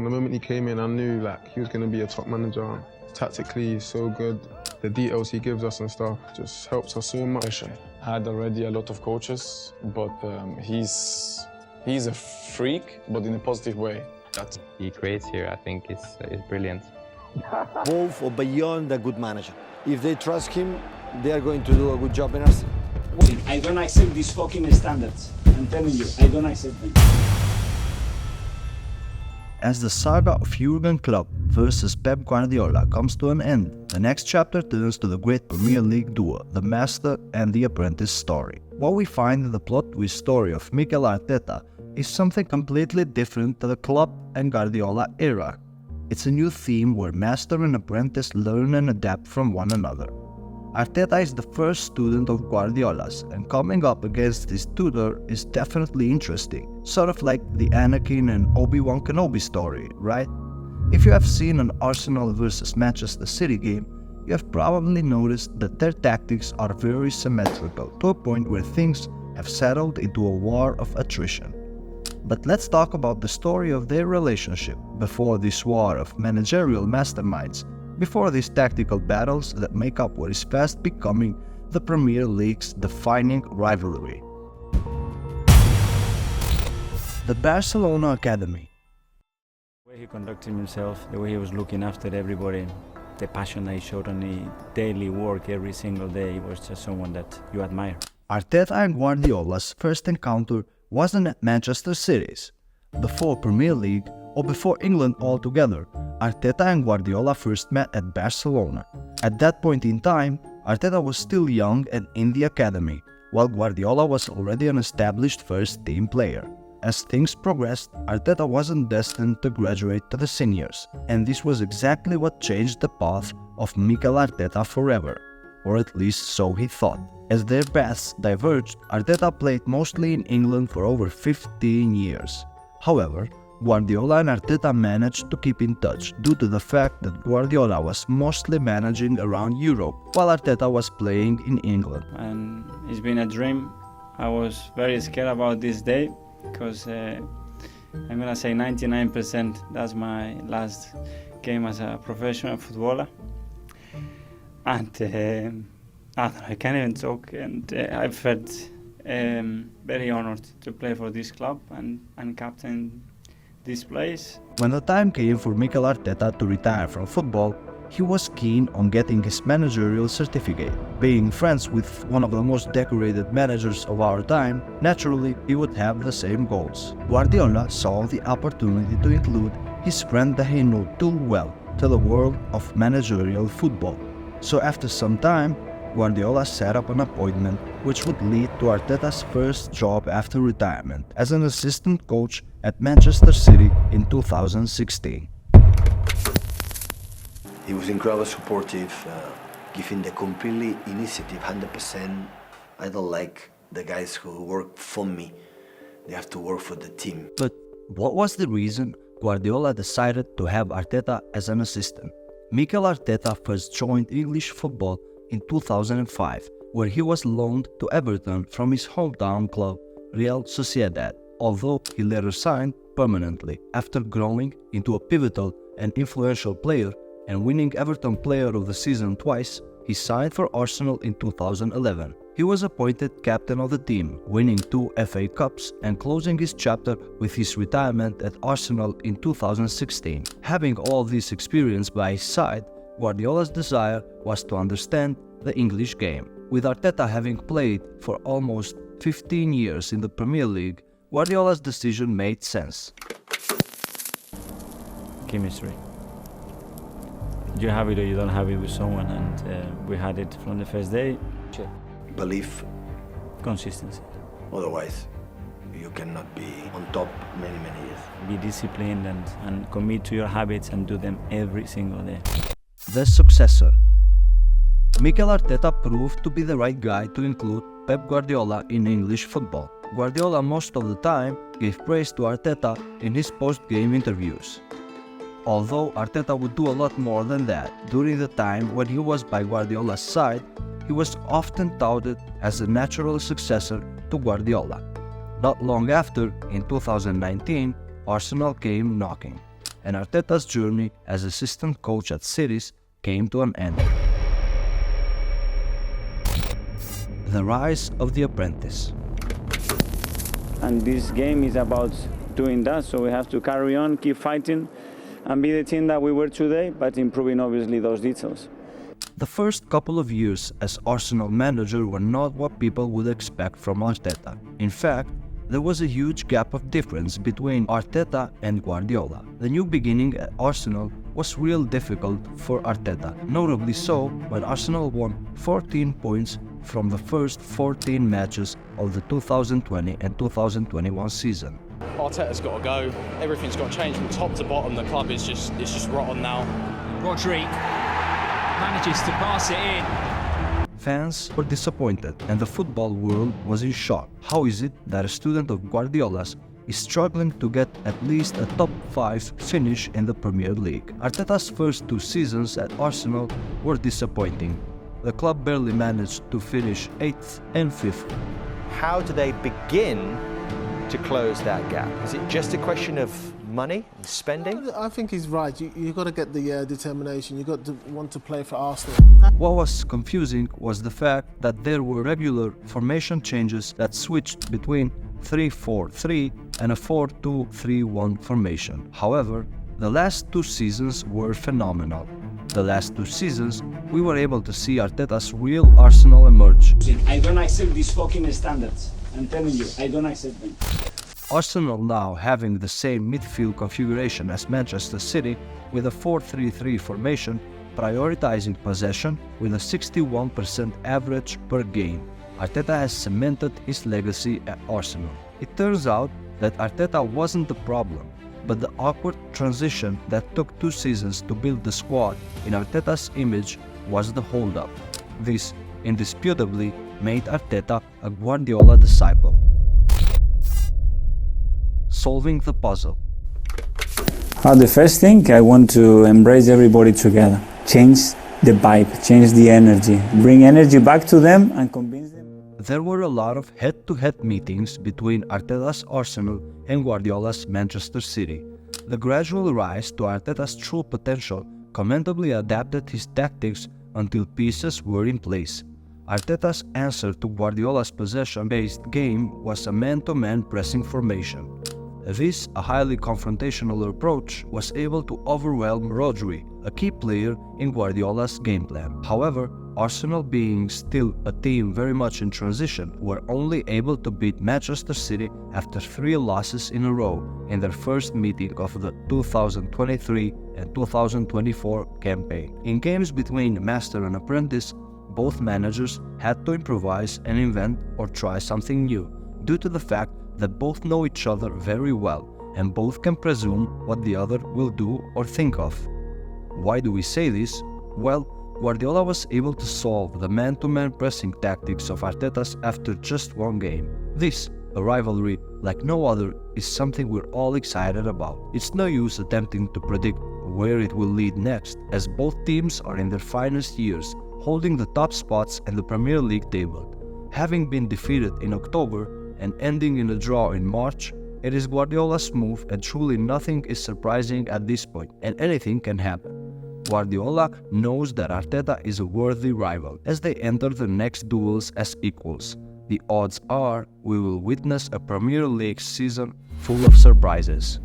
From the moment he came in, I knew like he was going to be a top manager. Tactically, he's so good. The details he gives us and stuff just helps us so much. I had already a lot of coaches, but he's a freak, but in a positive way. That he creates here, I think, is brilliant. Both or beyond a good manager. If they trust him, they are going to do a good job in Arsenal. I don't accept these fucking standards. I'm telling you, I don't accept them. As the saga of Jurgen Klopp versus Pep Guardiola comes to an end, the next chapter turns to the great Premier League duo, the master and the apprentice story. What we find in the plot twist story of Mikel Arteta is something completely different to the Klopp and Guardiola era. It's a new theme where master and apprentice learn and adapt from one another. Arteta is the first student of Guardiola's, and coming up against his tutor is definitely interesting, sort of like the Anakin and Obi-Wan Kenobi story, right? If you have seen an Arsenal versus Manchester City game, you have probably noticed that their tactics are very symmetrical, to a point where things have settled into a war of attrition. But let's talk about the story of their relationship before this war of managerial masterminds, before these tactical battles that make up what is fast becoming the Premier League's defining rivalry. The Barcelona Academy. The way he conducted himself, the way he was looking after everybody, the passion that he showed on the daily work every single day, he was just someone that you admire. Arteta and Guardiola's first encounter wasn't at Manchester City's. Before Premier League, or before England altogether, Arteta and Guardiola first met at Barcelona. At that point in time, Arteta was still young and in the academy, while Guardiola was already an established first-team player. As things progressed, Arteta wasn't destined to graduate to the seniors, and this was exactly what changed the path of Mikel Arteta forever, or at least so he thought. As their paths diverged, Arteta played mostly in England for over 15 years. However, Guardiola and Arteta managed to keep in touch due to the fact that Guardiola was mostly managing around Europe, while Arteta was playing in England. And it's been a dream. I was very scared about this day because I'm gonna say 99% that's my last game as a professional footballer. And I can't even talk, and I felt very honored to play for this club and captain this place. When the time came for Mikel Arteta to retire from football, he was keen on getting his managerial certificate. Being friends with one of the most decorated managers of our time, naturally he would have the same goals. Guardiola saw the opportunity to include his friend that he knew too well to the world of managerial football. So after some time, Guardiola set up an appointment which would lead to Arteta's first job after retirement as an assistant coach at Manchester City in 2016. He was incredibly supportive, giving the completely initiative 100%. I don't like the guys who work for me. They have to work for the team. But what was the reason Guardiola decided to have Arteta as an assistant? Mikel Arteta first joined English football in 2005, where he was loaned to Everton from his hometown club, Real Sociedad, although he later signed permanently after growing into a pivotal and influential player and winning Everton Player of the Season twice. He signed for Arsenal in 2011. He was appointed captain of the team, winning 2 FA Cups and closing his chapter with his retirement at Arsenal in 2016. Having all this experience by his side, Guardiola's desire was to understand the English game. With Arteta having played for almost 15 years in the Premier League, Guardiola's decision made sense. Chemistry. You have it or you don't have it with someone, and we had it from the first day. Belief, Consistency. otherwise you cannot be on top many years. Be disciplined and commit to your habits and do them every single day. The successor. Mikel Arteta proved to be the right guy to include Pep Guardiola in English football. Guardiola most of the time gave praise to Arteta in his post-game interviews. Although Arteta would do a lot more than that, during the time when he was by Guardiola's side, he was often touted as a natural successor to Guardiola. Not long after, in 2019, Arsenal came knocking. and Arteta's journey as assistant coach at City came to an end. The rise of the apprentice. And this game is about doing that, so we have to carry on, keep fighting, and be the team that we were today, but improving obviously those details. The first couple of years as Arsenal manager were not what people would expect from Arteta. In fact, there was a huge gap of difference between Arteta and Guardiola. The new beginning at Arsenal was real difficult for Arteta, notably so when Arsenal won 14 points from the first 14 matches of the 2020 and 2021 season. Arteta's got to go. Everything's got to change from top to bottom. The club is just rotten now. Rodri manages to pass it in. Fans were disappointed and the football world was in shock. How is it that a student of Guardiola's is struggling to get at least a top 5 finish in the Premier League? Arteta's first 2 seasons at Arsenal were disappointing. The club barely managed to finish 8th and 5th. How do they begin to close that gap? Is it just a question of money and spending? I think he's right. You've got to get the determination. You've got to want to play for Arsenal. What was confusing was the fact that there were regular formation changes that switched between 3-4-3 and a 4-2-3-1 formation. However, the last 2 seasons were phenomenal. The last 2 seasons, we were able to see Arteta's real Arsenal emerge. I don't accept these fucking standards. I'm telling you, I don't accept them. Arsenal now having the same midfield configuration as Manchester City with a 4-3-3 formation, prioritizing possession with a 61% average per game. Arteta has cemented his legacy at Arsenal. It turns out that Arteta wasn't the problem, but the awkward transition that took 2 seasons to build the squad in Arteta's image was the holdup. This indisputably made Arteta a Guardiola disciple. Solving the puzzle. The first thing, I want to embrace everybody together. Change the vibe, change the energy, bring energy back to them and convince them. There were a lot of head-to-head meetings between Arteta's Arsenal and Guardiola's Manchester City. The gradual rise to Arteta's true potential commendably adapted his tactics until pieces were in place. Arteta's answer to Guardiola's possession-based game was a man-to-man pressing formation. This, a highly confrontational approach, was able to overwhelm Rodri, a key player in Guardiola's game plan. However, Arsenal, being still a team very much in transition, were only able to beat Manchester City after 3 losses in a row in their first meeting of the 2023 and 2024 campaign. In games between master and apprentice, both managers had to improvise and invent or try something new, due to the fact that both know each other very well and both can presume what the other will do or think of. Why do we say this? Well, Guardiola was able to solve the man-to-man pressing tactics of Arteta's after just 1 game. This, a rivalry like no other, is something we're all excited about. It's no use attempting to predict where it will lead next, as both teams are in their finest years, holding the top spots in the Premier League table. Having been defeated in October and ending in a draw in March, it is Guardiola's move and truly nothing is surprising at this point, and anything can happen. Guardiola knows that Arteta is a worthy rival as they enter the next duels as equals. The odds are we will witness a Premier League season full of surprises.